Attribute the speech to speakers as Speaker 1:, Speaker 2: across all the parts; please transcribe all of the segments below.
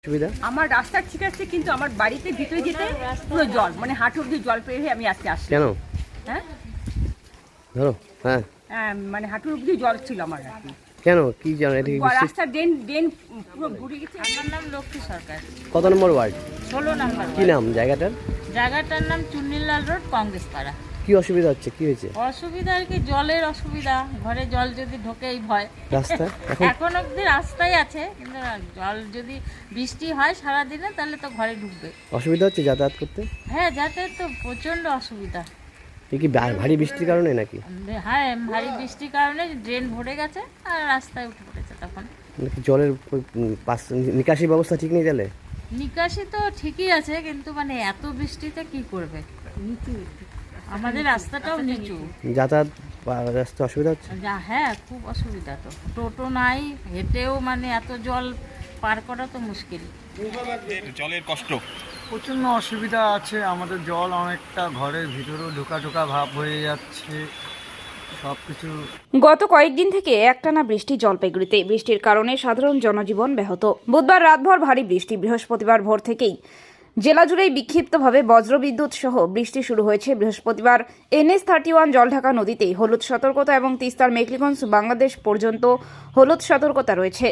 Speaker 1: সুবিধা
Speaker 2: আমার রাস্তা ঠিক আছে, কিন্তু আমার বাড়িতে ভিতরে যেতে পুরো জল, মানে হাঁটু অব্দি জল পেয়ে আমি আজকে আসছি।
Speaker 1: কেন?
Speaker 2: হ্যাঁ
Speaker 1: ধরো হ্যাঁ
Speaker 2: মানে হাঁটুর অব্দি জল ছিল আমার আর কি।
Speaker 1: কেন কি জানো এটা কি বৃষ্টি?
Speaker 2: রাস্তার ড্রেন পুরো ঘুরে গেছে।
Speaker 3: আমার নাম লক্ষ্মী সরকার,
Speaker 1: কত নম্বর ওয়ার্ড?
Speaker 3: 16 নম্বর।
Speaker 1: কি নাম জায়গাটার?
Speaker 3: জায়গাটার নাম চুন্নিলাল রোড, কংগ্রেস পাড়া।
Speaker 1: কি অসুবিধা হচ্ছে, কি হয়েছে?
Speaker 3: অসুবিধা আর কি, জলের অসুবিধা। ঘরে জল যদি ঢোকেই ভয়।
Speaker 1: রাস্তা
Speaker 3: এখন অব্দি রাস্তায় আছে, কিন্তু জল যদি বৃষ্টি হয় সারাদিনে তাহলে তো ঘরে ঢুকবে।
Speaker 1: অসুবিধা হচ্ছে যাতায়াত করতে?
Speaker 3: হ্যাঁ, যাতায়াত তো প্রচণ্ড অসুবিধা।
Speaker 1: এ কি ভারী বৃষ্টির কারণে নাকি?
Speaker 3: হ্যাঁ, ভারী বৃষ্টির কারণে ড্রেন ভরে গেছে আর রাস্তায় উঠে পড়েছে। তখন
Speaker 1: নাকি জলের পাস নিকাশি ব্যবস্থা ঠিক নেই তাহলে?
Speaker 3: নিকাশি তো ঠিকই আছে, কিন্তু মানে এত বৃষ্টিতে কি করবে?
Speaker 2: নিচু
Speaker 3: আমাদের রাস্তাটাও নিচু।
Speaker 1: যাতায়াত রাস্তা অসুবিধা হচ্ছে?
Speaker 3: হ্যাঁ, খুব অসুবিধা। তো টোটো নাই, হেঁটেও মানে এত জল পার করা তো মুশকিল।
Speaker 4: জলের কষ্ট
Speaker 5: প্রচণ্ড অসুবিধা আছে আমাদের। জল অনেকটা ঘরের ভিতরেও ঢোকা ভাব হয়ে যাচ্ছে সব কিছু।
Speaker 6: গত কয়েকদিন থেকে একটানা বৃষ্টি জলপাইগুড়িতে। বৃষ্টির কারণে সাধারণ জনজীবন ব্যাহত। বুধবার রাতভর ভারী বৃষ্টি, বৃহস্পতিবার ভোর থেকেই জেলা জুড়েই বিক্ষিপ্তভাবে বজ্রবিদ্যুৎ সহ বৃষ্টি শুরু হয়েছে। বৃহস্পতিবার NH-31 জলঢাকা নদীতে হলুদ সতর্কতা এবং তিস্তার মেঘলিগঞ্জ বাংলাদেশ পর্যন্ত হলুদ সতর্কতা রয়েছে।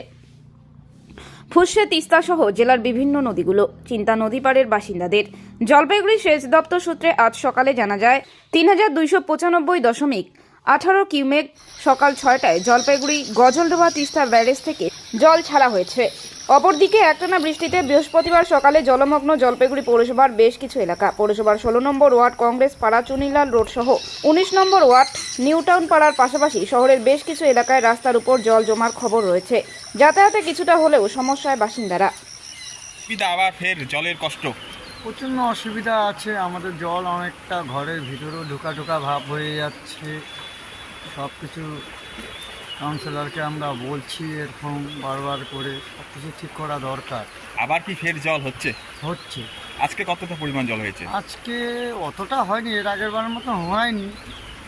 Speaker 6: ফুসছে তিস্তা সহ জেলার বিভিন্ন নদীগুলো। চিন্তা নদী পাড়ের বাসিন্দাদের। জলপাইগুড়ি সেচ দপ্তর সূত্রে আজ সকালে জানা যায় 3295.18 কিউমেক সকাল 6টায় জলপাইগুড়ি গজলডোবা তিস্তা ব্যারেজ থেকে জল ছাড়া হয়েছে। অপরদিকে একটানা বৃষ্টিতে বৃহস্পতিবার সকালে জলমগ্ন জলপাইগুড়ি পৌরসভার বেশ কিছু এলাকা। পৌরসভার 16 নম্বর ওয়ার্ড কংগ্রেস পাড়া চুনিলাল রোড সহ 19 নম্বর ওয়ার্ড নিউটাউন পাড়ার পাশাপাশি শহরের বেশ কিছু এলাকায় রাস্তার উপর জল জমার খবর রয়েছে। যাতায়াতে কিছুটা হলেও সমস্যায় বাসিন্দারা।
Speaker 4: আবার ফের জলের কষ্ট।
Speaker 5: প্রচণ্ড অসুবিধা আছে আমাদের। জল অনেকটা ঘরের ভিতরেও ঢোকা ভাব হয়ে যাচ্ছে সব কিছু। কাউন্সিলরকে আমরা বলছি এরকম বারবার করে সব কিছু ঠিক করা দরকার।
Speaker 4: আবার কি ফের জল হচ্ছে? আজকে কতটা পরিমাণ জল হয়েছে?
Speaker 5: আজকে অতটা হয়নি, এর আগের বারের মতো হয়নি,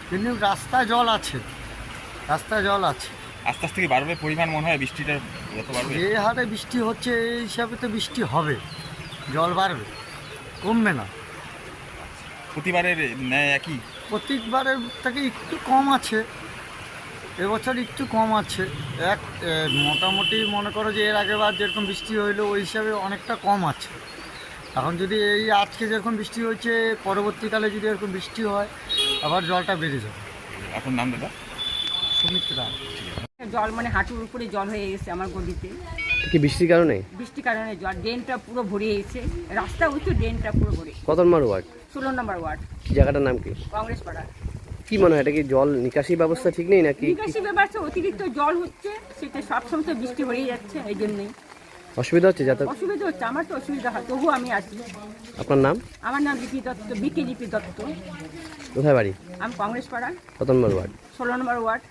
Speaker 5: কিন্তু রাস্তায় জল আছে।
Speaker 4: আস্তে আস্তে কি বাড়বে পরিমাণ মনে হয়? বৃষ্টিটা যত বাড়বে,
Speaker 5: যে হারে বৃষ্টি হচ্ছে এই হিসাবে তো বৃষ্টি হবে, জল বাড়বে, কমবে না।
Speaker 4: প্রতিবারের ন্যায় একই?
Speaker 5: প্রত্যেকবারের থেকে একটু কম আছে, এবছর একটু কম আছে। মোটামুটি মনে করো যে এর আগেবার যেরকম বৃষ্টি হইলো ওই হিসাবে অনেকটা কম আছে। এখন যদি এই আজকে যেরকম বৃষ্টি হয়েছে, পরবর্তীকালে যদি এরকম বৃষ্টি হয় আবার জলটা বেড়ে যাবে।
Speaker 4: আপনার নাম দাদা?
Speaker 5: সুমিত্রা।
Speaker 2: জল মানে হাঁটুর উপরে জল হয়ে গেছে আমার গলিতে।
Speaker 1: কি বৃষ্টির কারণে?
Speaker 2: বৃষ্টির কারণে জল, ড্রেনটা পুরো ভরে গেছে। রাস্তা উঁচু, ড্রেনটা পুরো ভরে।
Speaker 1: কত নম্বর ওয়ার্ড?
Speaker 2: 16 নম্বর ওয়ার্ড,
Speaker 1: জায়গাটার নাম কি?
Speaker 2: কংগ্রেস পাড়া।
Speaker 1: কি মনে হয় এটা কি জল নিকাশি ব্যবস্থা ঠিক নেই নাকি?
Speaker 2: নিকাশি ব্যবস্থা, অতিরিক্ত জল হচ্ছে, সেটা সবসময় তো বৃষ্টি হয়ে যাচ্ছে, এই জন্যই
Speaker 1: অসুবিধা হচ্ছে যাতায়াত?
Speaker 2: অসুবিধা হচ্ছে। আমার তো অসুবিধা হয়, তবুও আমি আসি।
Speaker 1: আপনার নাম?
Speaker 2: আমার নাম লিপি দত্ত, বিকে লিপি দত্ত।
Speaker 1: কোথায় বাড়ি?
Speaker 2: আমি কংগ্রেস পাড়া,
Speaker 1: কত নম্বর ওয়ার্ড?
Speaker 2: 16 নম্বর ওয়ার্ড।